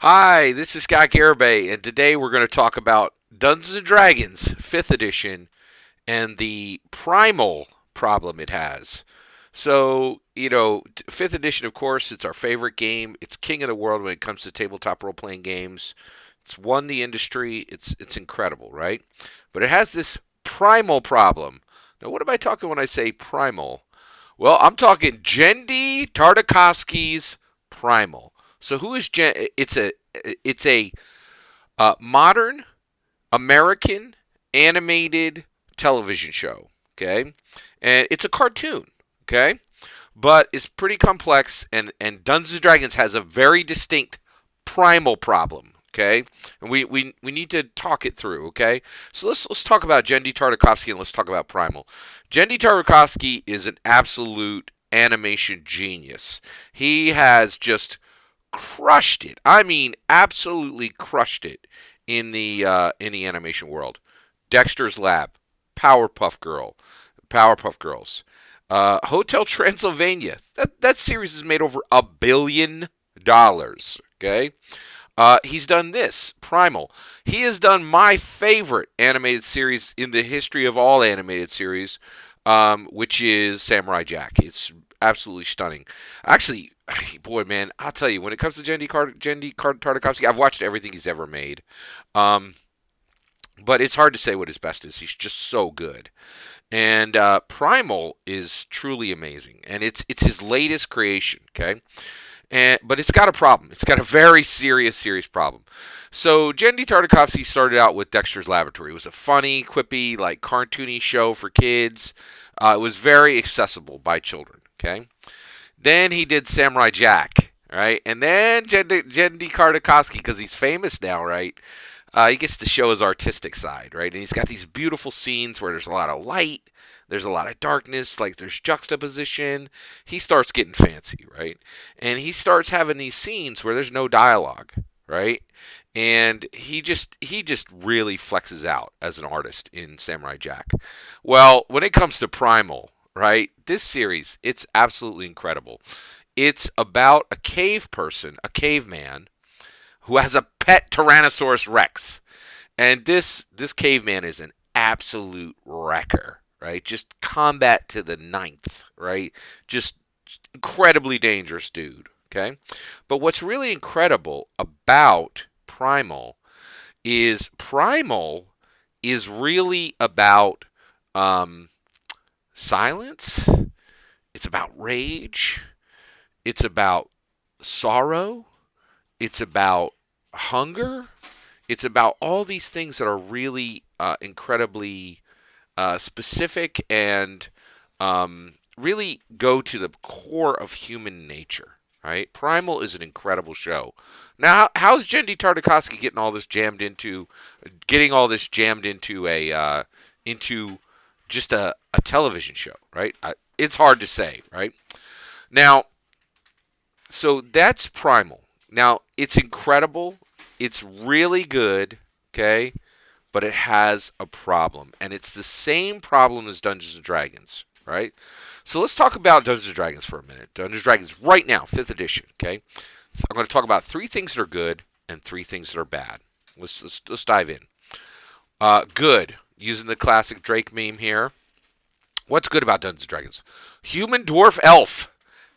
Hi, this is Logan Garibay, and today we're going to talk about Dungeons and Dragons 5th edition and the Primal problem it has. So, 5th edition, of course, it's our favorite game. It's king of the world when it comes to tabletop role playing games. It's won the industry. It's incredible, right? But it has this primal problem. Now, what am I talking when I say primal? Well, I'm talking Genndy Tartakovsky's Primal. So who is Gen? It's a modern American animated television show. Okay, and it's a cartoon. Okay, but it's pretty complex, and Dungeons and Dragons has a very distinct primal problem. Okay, and we need to talk it through. Okay, so let's talk about Genndy Tartakovsky and let's talk about Primal. Genndy Tartakovsky is an absolute animation genius. He has just crushed it. I mean, absolutely crushed it in the animation world. Dexter's Lab, Powerpuff Girls, Hotel Transylvania. That series has made over $1 billion. Okay, he's done this, Primal. He has done my favorite animated series in the history of all animated series, which is Samurai Jack. It's absolutely stunning. Actually, boy, man, I'll tell you, when it comes to Genndy Tartakovsky, I've watched everything he's ever made. Um, but it's hard to say what his best is. He's just so good. And Primal is truly amazing, and it's his latest creation. Okay, but it's got a problem. It's got a very serious problem. So Genndy Tartakovsky started out with Dexter's Laboratory. It was a funny, quippy, like cartoony show for kids. It was very accessible by children. Okay, then he did Samurai Jack. Right, and then Genndy Tartakovsky, because he's famous now, right? He gets to show his artistic side, right? And he's got these beautiful scenes where there's a lot of light, there's a lot of darkness, like there's juxtaposition. He starts getting fancy, right? And he starts having these scenes where there's no dialogue, right? And he just really flexes out as an artist in Samurai Jack. Well, when it comes to Primal, right? This series, it's absolutely incredible. It's about a cave person, a caveman who has a pet Tyrannosaurus Rex. And this caveman is an absolute wrecker, right? Just combat to the ninth, right? Just incredibly dangerous dude, okay? But what's really incredible about Primal is really about um, silence. It's about rage. It's about sorrow. It's about hunger. It's about all these things that are really incredibly specific and really go to the core of human nature. Right? Primal is an incredible show. Now, how's Genndy Tartakovsky getting all this jammed into into just a television show? Right? It's hard to say. Right? Now, so that's Primal. Now, it's incredible. It's really good, okay? But it has a problem. And it's the same problem as Dungeons and Dragons, right? So let's talk about Dungeons and Dragons for a minute. Dungeons and Dragons right now, 5th edition, okay? I'm going to talk about 3 things that are good and 3 things that are bad. Let's dive in. Good, using the classic Drake meme here. What's good about Dungeons and Dragons? Human dwarf elf,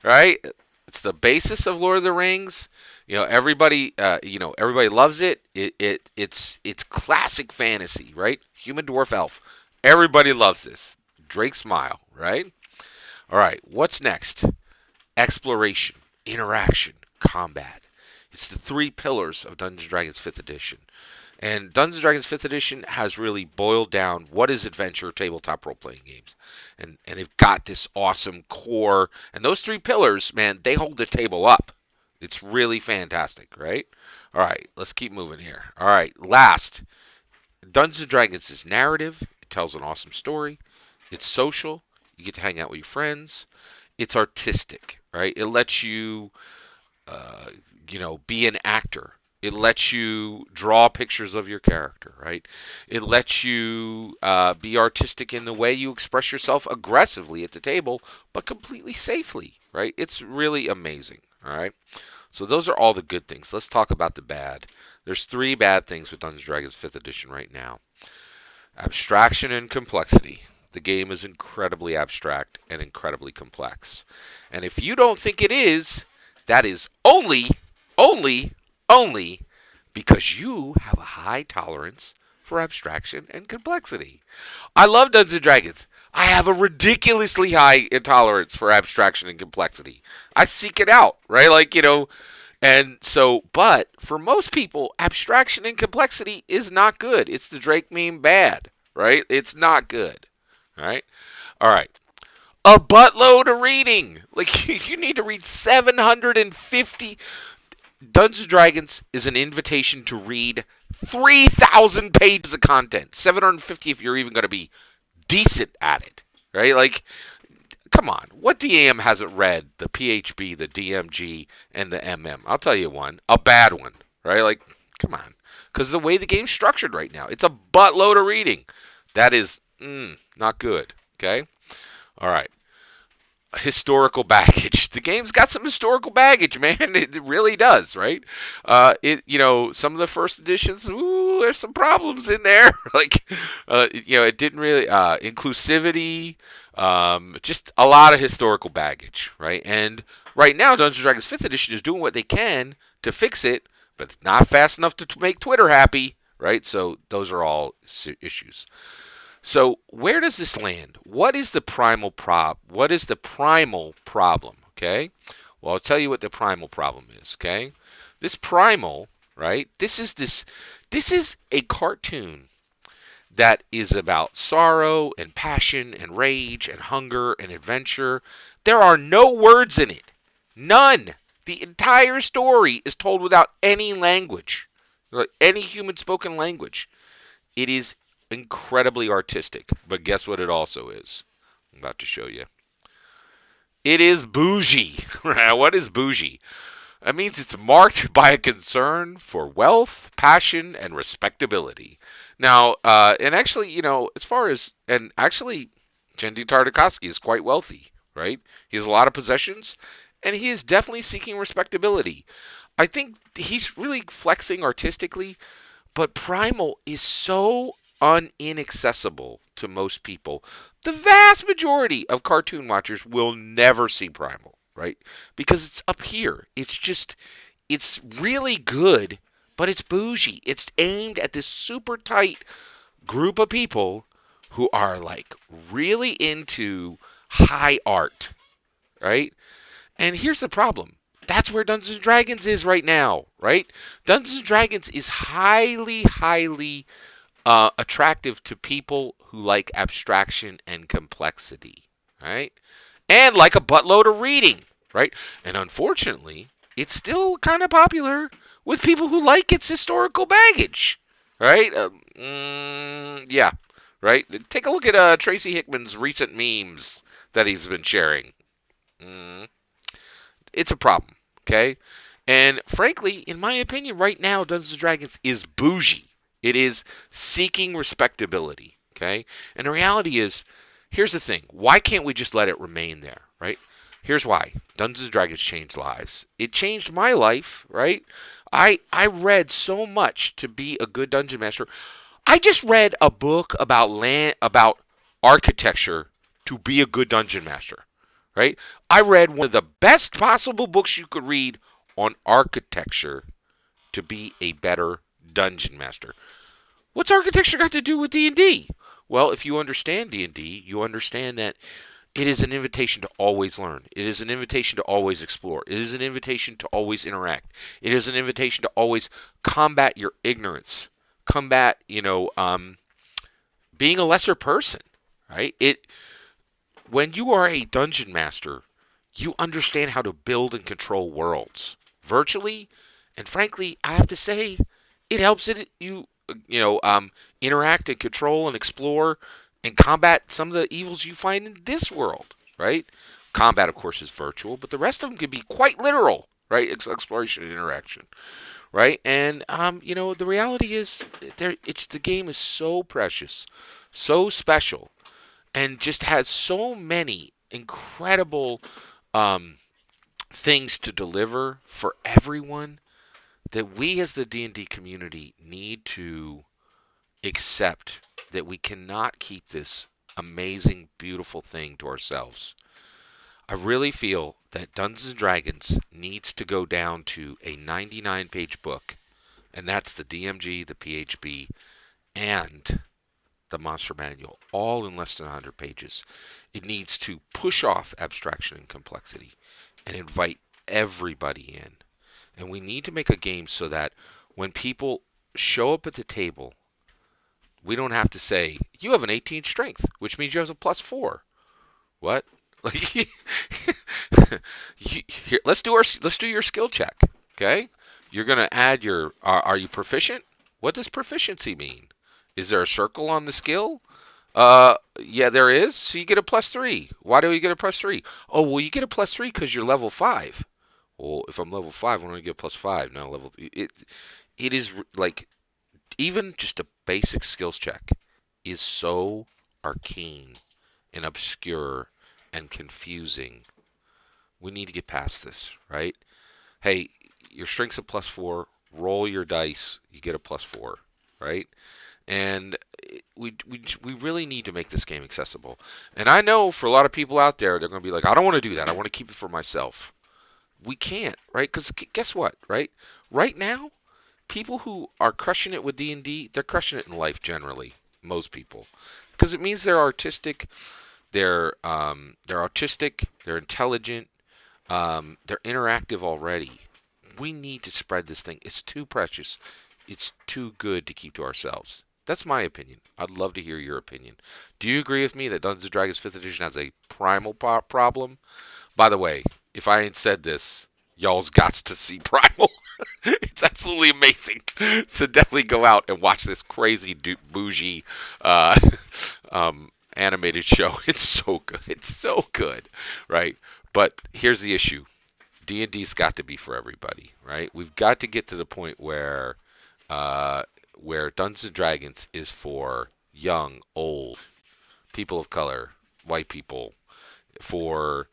right? It's the basis of Lord of the Rings. Everybody loves it. It's classic fantasy, right? Human dwarf elf. Everybody loves this. Drake smile, right? All right. What's next? Exploration, interaction, combat. It's the 3 pillars of Dungeons and Dragons 5th edition. And Dungeons and Dragons 5th edition has really boiled down what is adventure tabletop role playing games. And they've got this awesome core. And those 3 pillars, man, they hold the table up. It's really fantastic, right? All right, let's keep moving here. All right, last. Dungeons and Dragons is narrative. It tells an awesome story. It's social. You get to hang out with your friends. It's artistic, right? It lets you, uh, be an actor. It lets you draw pictures of your character, right? It lets you be artistic in the way you express yourself aggressively at the table, but completely safely, right? It's really amazing, all right? So those are all the good things. Let's talk about the bad. There's 3 bad things with Dungeons & Dragons 5th edition right now. Abstraction and complexity. The game is incredibly abstract and incredibly complex. And if you don't think it is, that is only because you have a high tolerance for abstraction and complexity. I love Dungeons & Dragons. I have a ridiculously high intolerance for abstraction and complexity. I seek it out, right? And so, but for most people, abstraction and complexity is not good. It's the Drake meme bad, right? It's not good, right? All right. A buttload of reading. Like, you need to read 750. Dungeons & Dragons is an invitation to read 3,000 pages of content. 750 if you're even going to be decent at it, right? Like, come on. What DM hasn't read the PHB, the DMG, and the MM? I'll tell you one. A bad one, right? Like, come on. Because the way the game's structured right now, it's a buttload of reading. That is not good, okay? All right. Historical baggage. The game's got some historical baggage, man. It really does, right? Some of the first editions, there's some problems in there. It didn't really inclusivity, just a lot of historical baggage, right? And right now, Dungeons & Dragons 5th edition is doing what they can to fix it, but it's not fast enough to make Twitter happy, right? So those are all issues. So where does this land? What is the primal problem? Okay. Well, I'll tell you what the primal problem is. Okay. This primal, right? This is a cartoon that is about sorrow and passion and rage and hunger and adventure. There are no words in it. None. The entire story is told without any language, any human spoken language. It is incredibly artistic, but guess what it also is? I'm about to show you. It is bougie. What is bougie? That means it's marked by a concern for wealth, passion, and respectability. Now, and actually, Genndy Tartakovsky is quite wealthy, right? He has a lot of possessions, and he is definitely seeking respectability. I think he's really flexing artistically, but Primal is so inaccessible to most people. The vast majority of cartoon watchers will never see Primal, right? Because it's up here. It's really good, but it's bougie. It's aimed at this super tight group of people who are like really into high art, right? And here's the problem. That's where Dungeons & Dragons is right now, right? Dungeons & Dragons is highly attractive to people who like abstraction and complexity, right? And like a buttload of reading, right? And unfortunately, it's still kind of popular with people who like its historical baggage, right? Yeah, right? Take a look at Tracy Hickman's recent memes that he's been sharing. It's a problem, okay? And frankly, in my opinion, right now, Dungeons & Dragons is bougie. It is seeking respectability, okay? And the reality is, here's the thing. Why can't we just let it remain there, right? Here's why. Dungeons & Dragons changed lives. It changed my life, right? I read so much to be a good dungeon master. I just read a book about architecture to be a good dungeon master, right? I read one of the best possible books you could read on architecture to be a better dungeon master. What's architecture got to do with D&D? Well, if you understand D&D, you understand that it is an invitation to always learn. It is an invitation to always explore. It is an invitation to always interact. It is an invitation to always combat your ignorance. Combat, being a lesser person, right? When you are a dungeon master, you understand how to build and control worlds virtually, and frankly, I have to say, it helps you interact and control and explore and combat some of the evils you find in this world, right? Combat, of course, is virtual, but the rest of them can be quite literal, right? Exploration and interaction, right? And the reality is, the game is so precious, so special, and just has so many incredible things to deliver for everyone, that we as the D&D community need to accept that we cannot keep this amazing, beautiful thing to ourselves. I really feel that Dungeons and Dragons needs to go down to a 99-page book, and that's the DMG, the PHB, and the Monster Manual, all in less than 100 pages. It needs to push off abstraction and complexity and invite everybody in. And we need to make a game so that when people show up at the table, we don't have to say, you have an 18 strength, which means you have a +4. What? Here, let's do your skill check. Okay, you're gonna add your. Are you proficient? What does proficiency mean? Is there a circle on the skill? Yeah, there is. So you get a +3. Why do you get a +3? Oh, well, you get a +3 because you're level 5. Well, if I'm level 5, I'm gonna get +5. Now level it is like even just a basic skills check is so arcane and obscure and confusing. We need to get past this, right? Hey, your strength's a +4. Roll your dice. You get a +4, right? And we really need to make this game accessible. And I know for a lot of people out there, they're going to be like, I don't want to do that. I want to keep it for myself. We can't, right? Because guess what, right? Right now, people who are crushing it with D&D, they're crushing it in life generally. Most people, because it means they're artistic. They're artistic. They're intelligent. They're interactive already. We need to spread this thing. It's too precious. It's too good to keep to ourselves. That's my opinion. I'd love to hear your opinion. Do you agree with me that Dungeons & Dragons 5th edition has a primal problem? By the way, if I ain't said this, y'all's got to see Primal. It's absolutely amazing. So definitely go out and watch this crazy bougie uh, animated show. It's so good. It's so good, right? But here's the issue. D&D's got to be for everybody, right? We've got to get to the point where Dungeons and Dragons is for young, old, people of color, white people, for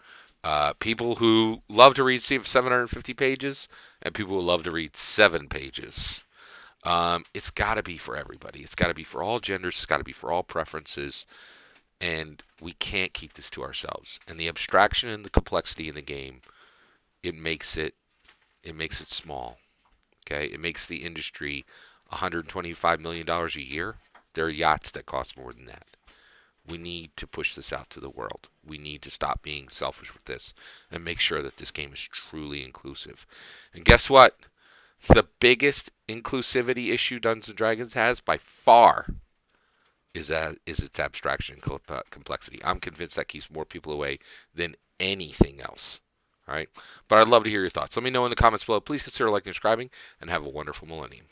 people who love to read 750 pages and people who love to read 7 pages. It's got to be for everybody. It's got to be for all genders. It's got to be for all preferences. And we can't keep this to ourselves. And the abstraction and the complexity in the game, it makes it small. Okay, it makes the industry $125 million a year. There are yachts that cost more than that. We need to push this out to the world. We need to stop being selfish with this and make sure that this game is truly inclusive. And guess what? The biggest inclusivity issue Dungeons and Dragons has by far is its abstraction and complexity. I'm convinced that keeps more people away than anything else. All right, but I'd love to hear your thoughts. Let me know in the comments below. Please consider liking and subscribing, and have a wonderful millennium.